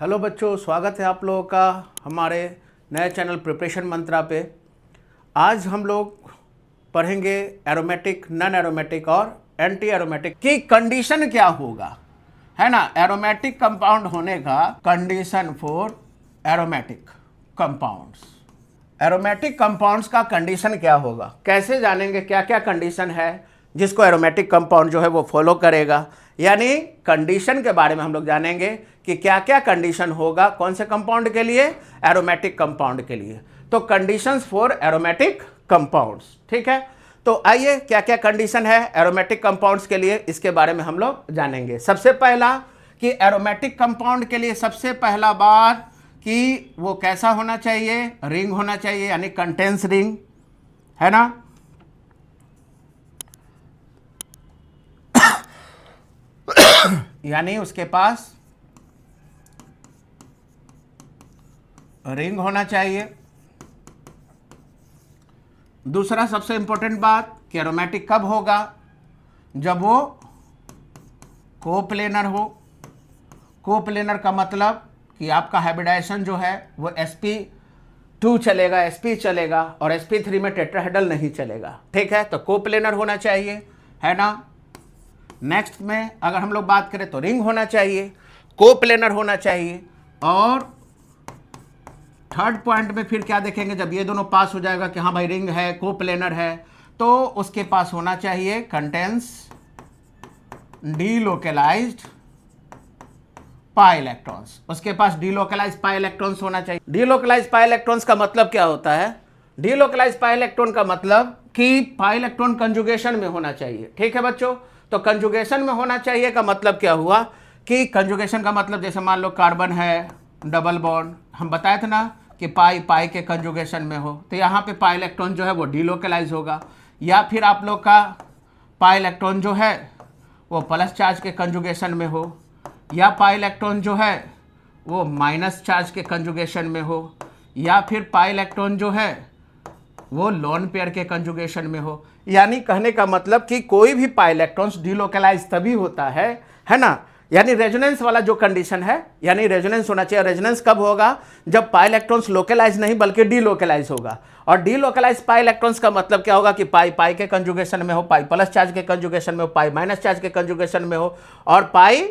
Hello बच्चों, स्वागत है आप लोगों का हमारे नए चैनल प्रिपरेशन मंत्रा पे। आज हम लोग पढ़ेंगे एरोमेटिक, नॉन एरोमेटिक और एंटी एरोमेटिक की कंडीशन क्या होगा, है ना। एरोमेटिक कंपाउंड होने का condition for aromatic compounds. Aromatic compounds का कंडीशन क्या होगा, कैसे जानेंगे क्या क्या कंडीशन है जिसको एरोमेटिक कंपाउंड जो है वो फॉलो करेगा। यानी कंडीशन के बारे में हम लोग जानेंगे कि क्या क्या कंडीशन होगा कौन से कंपाउंड के लिए, एरोमेटिक कंपाउंड के लिए। तो कंडीशंस फॉर एरोमेटिक कंपाउंड्स, ठीक है। तो आइए क्या क्या कंडीशन है एरोमेटिक कंपाउंड्स के लिए, इसके बारे में हम लोग जानेंगे। सबसे पहला कि एरोमेटिक कंपाउंड के लिए सबसे पहला बात कि वो कैसा होना चाहिए, रिंग होना चाहिए, यानी कंटेंस रिंग, है ना। यानी उसके पास रिंग होना चाहिए। दूसरा सबसे इंपॉर्टेंट बात कि एरोमेटिक कब होगा, जब वो कोप्लेनर हो। कोप्लेनर का मतलब कि आपका हाइब्रिडाइजेशन जो है वो sp2 चलेगा, sp चलेगा और sp3 में टेट्राहेड्रल नहीं चलेगा, ठीक है। तो कोप्लेनर होना चाहिए, है ना। नेक्स्ट में अगर हम लोग बात करें तो रिंग होना चाहिए, कोप्लेनर होना चाहिए। और थर्ड पॉइंट में फिर क्या देखेंगे, जब ये दोनों पास हो जाएगा कि हाँ भाई रिंग है, कोप्लेनर है, तो उसके पास होना चाहिए कंटेंस डीलोकलाइज्ड पाई इलेक्ट्रॉन्स। उसके पास डीलोकलाइज्ड पाई इलेक्ट्रॉन्स होना चाहिए। डीलोकलाइज्ड पाई इलेक्ट्रॉन्स का मतलब क्या होता है, डीलोकलाइज्ड पाई इलेक्ट्रॉन का मतलब कि पाई इलेक्ट्रॉन कंजुगेशन में होना चाहिए, ठीक है बच्चों। तो कंजुगेशन में होना चाहिए का मतलब क्या हुआ कि कंजुगेशन का मतलब जैसे मान लो कार्बन है, डबल बॉन्ड, हम बताए थे ना कि पाई पाई के कंजुगेशन में हो, तो यहाँ पे पाई इलेक्ट्रॉन जो है वो डीलोकलाइज होगा। या फिर आप लोग का पाई इलेक्ट्रॉन जो है वो प्लस चार्ज के कंजुगेशन में हो, या पाई इलेक्ट्रॉन जो है वो माइनस चार्ज के कंजुगेशन में हो, या फिर पाई इलेक्ट्रॉन जो है वो लोन पेयर के कंजुगेशन में हो। यानी कहने का मतलब कि कोई भी पाई इलेक्ट्रॉन्स डीलोकलाइज तभी होता है ना। यानी रेजोनेंस वाला जो कंडीशन है, यानी रेजोनेंस होना चाहिए। रेजोनेंस कब होगा, जब पाई इलेक्ट्रॉन्स लोकलाइज नहीं बल्कि डीलोकलाइज होगा। और डीलोकलाइज पाई इलेक्ट्रॉन्स का मतलब क्या होगा कि पाई पाई के कंजुगेशन में हो, पाई प्लस चार्ज के कंजुगेशन में हो, पाई माइनस चार्ज के कंजुगेशन में हो, और पाई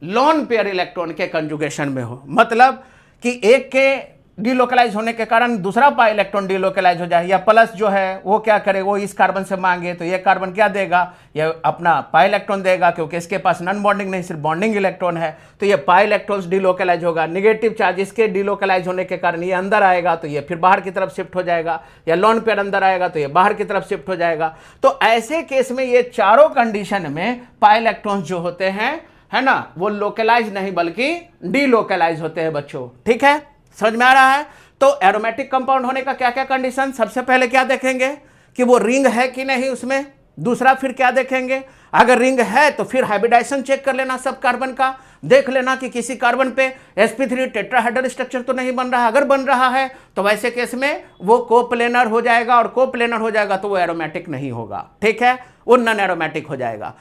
लोन पेयर इलेक्ट्रॉन के कंजुगेशन में हो। मतलब कि एक के डीलोकलाइज होने के कारण दूसरा पाई इलेक्ट्रॉन डीलोकलाइज हो जाए, या प्लस जो है वो क्या करे, वो इस कार्बन से मांगे तो ये कार्बन क्या देगा, ये अपना पाई इलेक्ट्रॉन देगा, क्योंकि इसके पास नॉन बॉन्डिंग नहीं सिर्फ बॉन्डिंग इलेक्ट्रॉन है, तो ये पाई इलेक्ट्रॉन्स डीलोकलाइज होगा। नेगेटिव चार्ज इसके डीलोकलाइज होने के कारण ये अंदर आएगा तो ये फिर बाहर की तरफ शिफ्ट हो जाएगा, या लोन पेयर अंदर आएगा तो ये बाहर की तरफ शिफ्ट हो जाएगा। तो ऐसे केस में ये चारों कंडीशन में पाई इलेक्ट्रॉन्स जो होते हैं, है ना, वो लोकलाइज नहीं बल्कि डीलोकलाइज होते हैं बच्चों, ठीक है। समझ में आ रहा है। तो एरोमेटिक कंपाउंड होने का क्या क्या कंडीशन, सबसे पहले क्या देखेंगे कि वो रिंग है कि नहीं उसमें। दूसरा फिर क्या देखेंगे, अगर रिंग है तो फिर हाइब्रिडाइजेशन चेक कर लेना सब कार्बन का, देख लेना कि किसी कार्बन पे sp3 टेट्राहेड्रल स्ट्रक्चर तो नहीं बन रहा। अगर बन रहा है तो वैसे केस में वो कोप्लेनर हो जाएगा, और कोप्लेनर हो जाएगा तो वो एरोमेटिक नहीं होगा, ठीक है, वो नॉन एरोमेटिक हो जाएगा।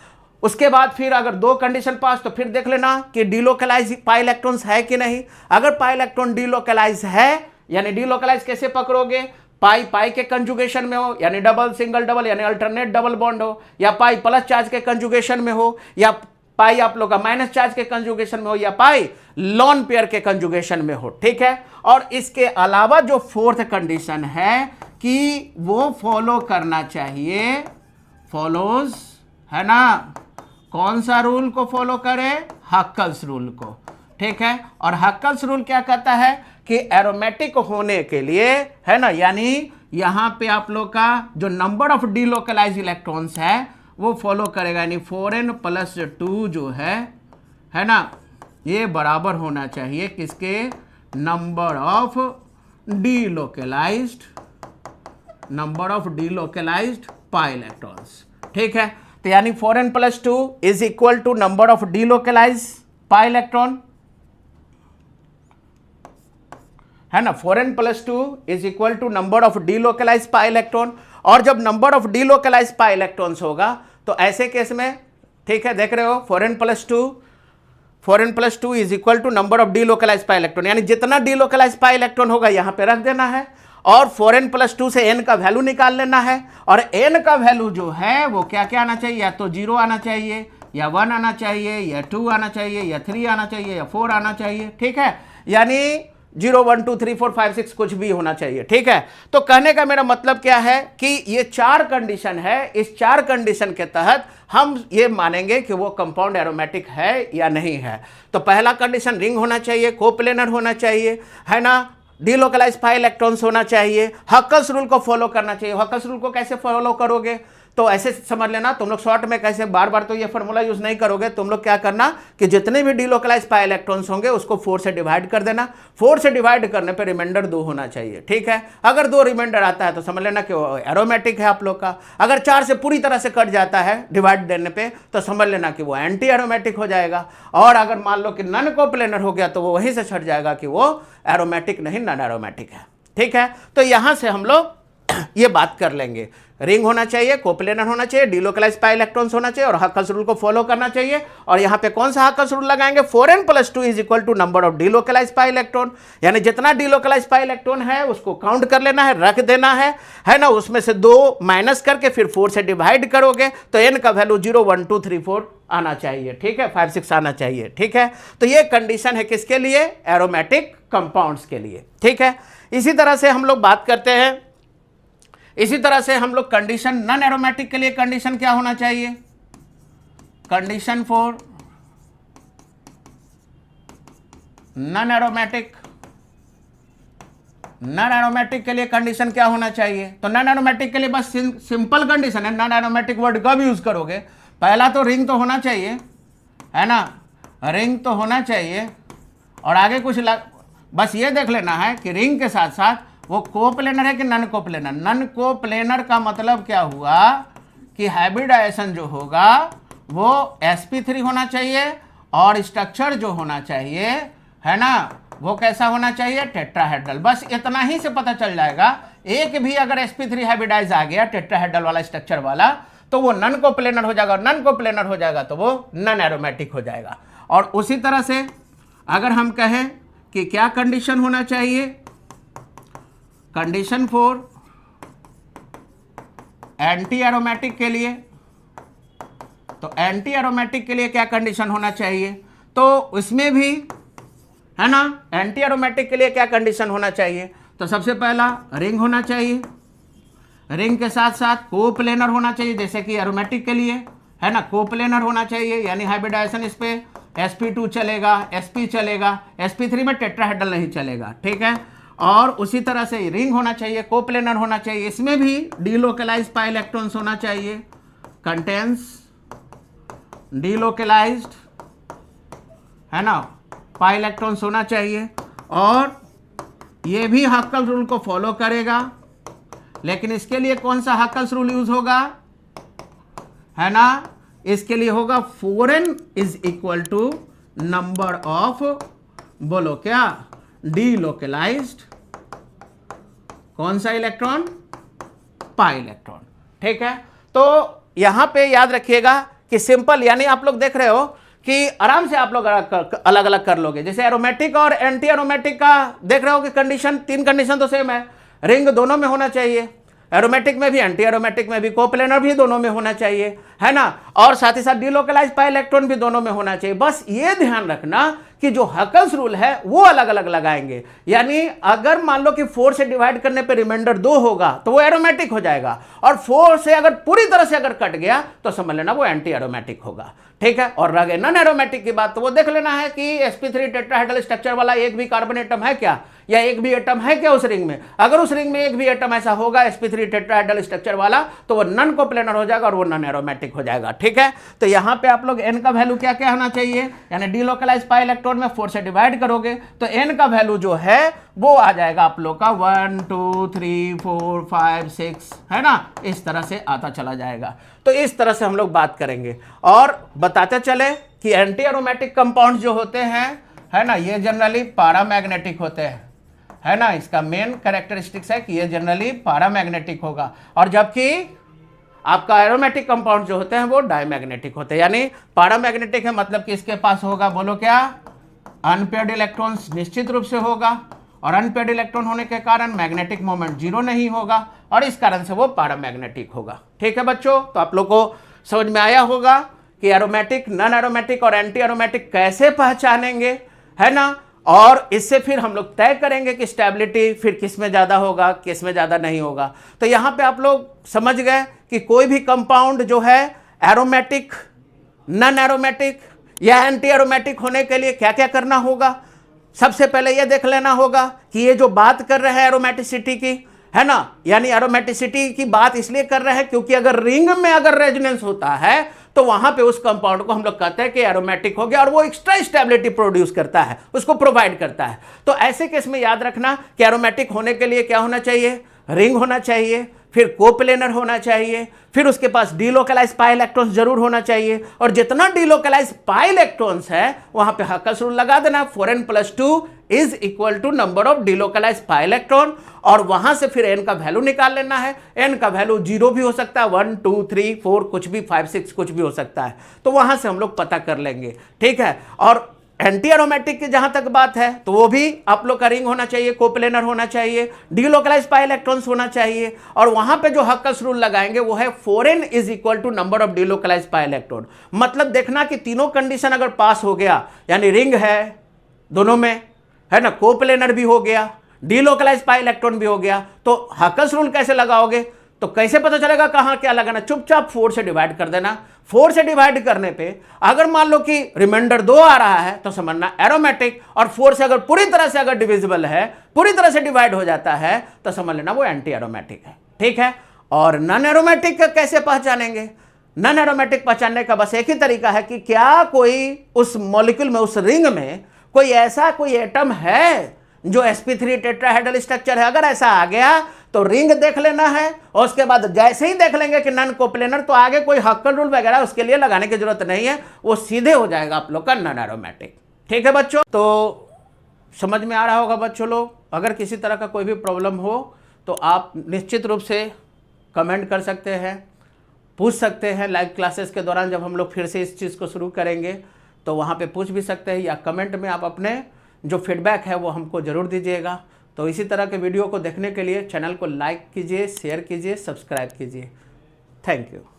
उसके बाद फिर अगर दो कंडीशन पास तो फिर देख लेना कि डीलोकलाइज पाई इलेक्ट्रॉन्स है कि नहीं। अगर पाई इलेक्ट्रॉन डीलोकलाइज है, यानी डीलोकलाइज कैसे पकड़ोगे, पाई पाई के कंजुगेशन में हो, यानी डबल सिंगल डबल यानी अल्टरनेट डबल बॉन्ड हो, या पाई प्लस चार्ज के कंजुगेशन में हो, या पाई आप लोग का माइनस चार्ज के कंजुगेशन में हो, या पाई लोन पेयर के कंजुगेशन में हो, ठीक है। और इसके अलावा जो फोर्थ कंडीशन है कि वो फॉलो करना चाहिए, फॉलोज, है ना, कौन सा रूल को फॉलो करें, हक्कल्स रूल को, ठीक है। और हक्कल्स रूल क्या कहता है कि एरोमेटिक होने के लिए, है ना, यानी यहां पे आप लोग का जो नंबर ऑफ डीलोकलाइज इलेक्ट्रॉन्स है वो फॉलो करेगा, यानी 4n+2 जो है ना, ये बराबर होना चाहिए किसके, number of delocalised pi electrons, ठीक है। तो यानी 4n+2 is equal to number of delocalise pi electron, है ना। 4n+2 is equal to number of delocalise pi electron. और जब number of delocalise pi electrons होगा तो ऐसे केस में, ठीक है, देख रहे हो 4n+2 4n+2 is equal to number of delocalise pi electron, यानी जितना डीलोकलाइज पाई इलेक्ट्रॉन होगा यहां पे रख देना है और 4n+2 से n का वैल्यू निकाल लेना है। और n का वैल्यू जो है वो क्या क्या आना चाहिए, या तो 0 आना चाहिए, या 1 आना चाहिए, या 2 आना चाहिए, या 3 आना चाहिए, या 4 आना चाहिए। ठीक है, यानी 0 1 2 3 4 5 6 कुछ भी होना चाहिए। ठीक है, तो कहने का मेरा मतलब क्या है कि ये 4 कंडीशन है, इस 4 कंडीशन के तहत हम ये मानेंगे कि वो कंपाउंड एरोमेटिक है या नहीं है। तो पहला कंडीशन रिंग होना चाहिए, कोप्लेनर होना चाहिए, है ना, डीलोकलाइज पाई इलेक्ट्रॉन्स होना चाहिए, हक्कल्स रूल को फॉलो करना चाहिए। हक्कल्स रूल को कैसे फॉलो करोगे, तो ऐसे समझ लेना, तुम लोग शॉर्ट में कैसे, बार बार तो ये फॉर्मूला यूज नहीं करोगे, तुम लोग क्या करना कि जितने भी डीलोकलाइज पाई इलेक्ट्रॉन्स होंगे उसको 4 से डिवाइड कर देना। 4 से डिवाइड करने पे रिमाइंडर 2 होना चाहिए। ठीक है, अगर 2 रिमाइंडर आता है तो समझ लेना कि वो एरोमेटिक है आप लोग का। अगर 4 से पूरी तरह से कट जाता है डिवाइड देने पे तो समझ लेना कि वो एंटी एरोमेटिक हो जाएगा। और अगर मान लो कि नन कोप्लेनर हो गया तो वो वहीं से छट जाएगा कि वो एरोमेटिक नहीं, नन एरोमेटिक है। ठीक है, तो यहां से हम लोग ये बात कर लेंगे, रिंग होना चाहिए, कोप्लेनर होना चाहिए, डीलोकलाइज पाई इलेक्ट्रॉन्स होना चाहिए और हक्कल्स रूल को फॉलो करना चाहिए। और यहां पे कौन सा हक्कल्स रूल लगाएंगे, 4n+2 is equal to number of delocalise pi electron, यानी जितना डीलोकलाइज पाई इलेक्ट्रॉन है उसको काउंट कर लेना है, रख देना है ना, उसमें से 2 माइनस करके फिर 4 से डिवाइड करोगे तो n का वैल्यू 0 1 2 3 4 आना चाहिए। ठीक है, 5 6 आना चाहिए। ठीक है, तो ये कंडीशन है किसके लिए, एरोमेटिक कंपाउंड्स के लिए। ठीक है, इसी तरह से हम लोग बात करते हैं, इसी तरह से हम लोग कंडीशन नन एरोमेटिक के लिए कंडीशन क्या होना चाहिए, condition for non aromatic, non aromatic के लिए कंडीशन क्या होना चाहिए। तो नन एरोमेटिक के लिए बस सिंपल कंडीशन है। नन एरोमेटिक वर्ड कब यूज करोगे, पहला तो रिंग तो होना चाहिए, है ना, रिंग तो होना चाहिए और आगे कुछ बस ये देख लेना है कि रिंग के साथ साथ वो कोप्लेनर है कि नन कोप्लेनर। नन कोप्लेनर का मतलब क्या हुआ कि हाइब्रिडाइजेशन जो होगा वो sp3 होना चाहिए और स्ट्रक्चर जो होना चाहिए, है ना, वो कैसा होना चाहिए, टेट्राहेड्रल। बस इतना ही से पता चल जाएगा, एक भी अगर sp3 हाइब्रिडाइज आ गया टेट्राहेड्रल वाला स्ट्रक्चर वाला तो वो नन कोप्लेनर हो जाएगा, और नन कोप्लेनर हो जाएगा तो वो नन एरोमेटिक हो जाएगा। और उसी तरह से अगर हम कहें कि क्या कंडीशन होना चाहिए, कंडीशन फॉर एंटी एरोमेटिक के लिए, तो एंटी एरोमेटिक के लिए क्या कंडीशन होना चाहिए, तो इसमें भी, है ना, एंटी एरोमेटिक के लिए क्या कंडीशन होना चाहिए, तो सबसे पहला रिंग होना चाहिए, रिंग के साथ साथ कोप्लेनर होना चाहिए जैसे कि एरोमेटिक के लिए, है ना, कोप्लेनर होना चाहिए, यानी हाइब्रिडाइजेशन इस पे sp2 चलेगा, sp चलेगा, sp3 में टेट्राहेड्रल नहीं चलेगा। ठीक है, और उसी तरह से रिंग होना चाहिए, कोप्लेनर होना चाहिए, इसमें भी डीलोकलाइज पाई इलेक्ट्रॉन्स होना चाहिए, कंटेंस डीलोकलाइज्ड, है ना, पाई इलेक्ट्रॉन्स होना चाहिए। और ये भी हक्कल रूल को फॉलो करेगा, लेकिन इसके लिए कौन सा हक्कल्स रूल यूज होगा, है ना, इसके लिए होगा 4n is equal to number of, बोलो क्या, डीलोकलाइज्ड कौन सा इलेक्ट्रॉन, पाई इलेक्ट्रॉन। ठीक है, तो यहां पे याद रखिएगा कि सिंपल, यानी आप लोग देख रहे हो कि आराम से आप लोग अलग अलग कर लोगे। जैसे एरोमेटिक और एंटी एरोमेटिक का देख रहे हो कि कंडीशन, 3 कंडीशन तो सेम है, रिंग दोनों में होना चाहिए, एरोमेटिक में भी, एंटी एरोमेटिक में भी, कोप्लेनर भी दोनों में होना चाहिए, है ना, और साथ ही साथ डीलोकलाइज पाई इलेक्ट्रॉन भी दोनों में होना चाहिए। बस ये ध्यान रखना कि जो हक्कल्स रूल है वो अलग अलग लगाएंगे, यानी अगर मान लो कि 4 से डिवाइड करने पे रिमाइंडर 2 होगा तो वो एरोमेटिक हो जाएगा, और 4 से अगर पूरी तरह से अगर कट गया तो समझ लेना वो एंटी एरोमेटिक होगा। ठीक है, और रह गए नन एरोमेटिक की बात, तो वो देख लेना है कि sp3 टेट्राहेड्रल स्ट्रक्चर वाला एक भी कार्बन एटम है क्या, या एक भी एटम है क्या उस रिंग में। अगर उस रिंग में एक भी एटम ऐसा होगा sp3 टेट्राहेड्रल स्ट्रक्चर वाला तो वो नन कोप्लेनर हो जाएगा और वो नन एरोमेटिक हो जाएगा। ठीक है, तो यहां पे आप लोग n का वैल्यू क्या क्या होना चाहिए, यानी डीलोकलाइज पाई इलेक्ट्रॉन में 4 से डिवाइड करोगे तो n का वैल्यू जो है वो आ जाएगा आप लोग का 1 2 3 4 5 6, है ना, इस तरह से आता चला जाएगा। तो इस तरह से हम लोग बात करेंगे और बताते चले कि एंटी एरोमेटिक कंपाउंड जो होते हैं, है ना, ये जनरली पैरामैग्नेटिक होते हैं, है ना, इसका मेन कैरेक्टरिस्टिक्स है कि ये जनरली पैरामैग्नेटिक होगा, और जबकि आपका एरोमेटिक कंपाउंड जो होते हैं वो डायमैग्नेटिक होते हैं, यानी पैरामैग्नेटिक है मतलब कि इसके पास होगा, बोलो क्या, अनपेयर्ड इलेक्ट्रॉन्स निश्चित रूप से होगा, और अनपेयर्ड इलेक्ट्रॉन होने के कारण मैग्नेटिक मोमेंट जीरो नहीं होगा, और इस कारण से वो पैरामैग्नेटिक होगा। ठीक है बच्चों, तो आप लोग को समझ में आया होगा कि एरोमेटिक, नॉन एरोमेटिक और एंटी एरोमेटिक कैसे पहचानेंगे, है ना। और इससे फिर हम लोग तय करेंगे कि स्टेबिलिटी फिर किस में ज़्यादा होगा, किस में ज़्यादा नहीं होगा। तो यहाँ पे आप लोग समझ गए कि कोई भी कंपाउंड जो है एरोमेटिक, नॉन एरोमेटिक या एंटी एरोमेटिक होने के लिए क्या क्या करना होगा। सबसे पहले यह देख लेना होगा कि ये जो बात कर रहे हैं एरोमेटिसिटी की, है ना, यानी एरोमेटिसिटी की बात इसलिए कर रहे हैं क्योंकि अगर रिंग में अगर रेजोनेंस होता है तो वहां पे उस कंपाउंड को हम लोग कहते हैं कि एरोमेटिक हो गया, और वो एक्स्ट्रा स्टेबिलिटी प्रोड्यूस करता है, उसको प्रोवाइड करता है। तो ऐसे केस में याद रखना कि एरोमेटिक होने के लिए क्या होना चाहिए, रिंग होना चाहिए, फिर कोप्लेनर होना चाहिए, फिर उसके पास डीलोकलाइज पाई इलेक्ट्रॉन्स जरूर होना चाहिए, और जितना डीलोकलाइज पाई इलेक्ट्रॉन्स है वहां पे हक्कस रूल लगा देना, 4n+2 is equal to number of delocalise pi electron, और वहां से फिर n का वैल्यू निकाल लेना है। n का वैल्यू 0 भी हो सकता है, 1 2 3 4 कुछ भी, 5 6 कुछ भी हो सकता है, तो वहां से हम लोग पता कर लेंगे। ठीक है, और एंटी एरोमेटिक की जहां तक बात है तो वो भी आप लोग का रिंग होना चाहिए, कोप्लेनर होना चाहिए, डीलोकलाइज पाई इलेक्ट्रॉन्स होना चाहिए, और वहां पे जो हक्कस रूल लगाएंगे वो है 4n is equal to number of delocalise pi electron. मतलब देखना कि तीनों कंडीशन अगर पास हो गया, यानी रिंग है दोनों में, है ना, कोप्लेनर भी हो गया, डीलोकलाइज पाई इलेक्ट्रॉन भी हो गया, तो हक्कस रूल कैसे लगाओगे, तो कैसे पता चलेगा कहां क्या लगाना, चुपचाप 4 से डिवाइड कर देना। 4 से डिवाइड करने पे अगर मान लो कि रिमाइंडर 2 आ रहा है तो समझना एरोमेटिक, और 4 से अगर पूरी तरह से अगर डिविजिबल है, पूरी तरह से डिवाइड हो जाता है, तो समझ लेना वो एंटी एरोमेटिक है। ठीक है, और नॉन एरोमेटिक कैसे पहचानेंगे, नॉन एरोमेटिक पहचानने का बस एक ही तरीका है कि क्या कोई उस मॉलिक्यूल में, उस रिंग में कोई ऐसा कोई एटम है जो sp3 टेट्राहेड्रल स्ट्रक्चर है। अगर ऐसा आ गया तो रिंग देख लेना है, और उसके बाद जैसे ही देख लेंगे कि नॉन कोप्लेनर, तो आगे कोई हक्कल रूल वगैरह उसके लिए लगाने की जरूरत नहीं है, वो सीधे हो जाएगा आप लोग का नॉन एरोमेटिक। ठीक है बच्चों, तो समझ में आ रहा होगा बच्चों लोग। अगर किसी तरह का कोई भी प्रॉब्लम हो तो आप निश्चित रूप से कमेंट कर सकते हैं, पूछ सकते हैं। लाइव क्लासेस के दौरान जब हम लोग फिर से इस चीज़ को शुरू करेंगे तो वहाँ पे पूछ भी सकते हैं, या कमेंट में आप अपने जो फीडबैक है वो हमको ज़रूर दीजिएगा। तो इसी तरह के वीडियो को देखने के लिए चैनल को लाइक कीजिए, शेयर कीजिए, सब्सक्राइब कीजिए। Thank you.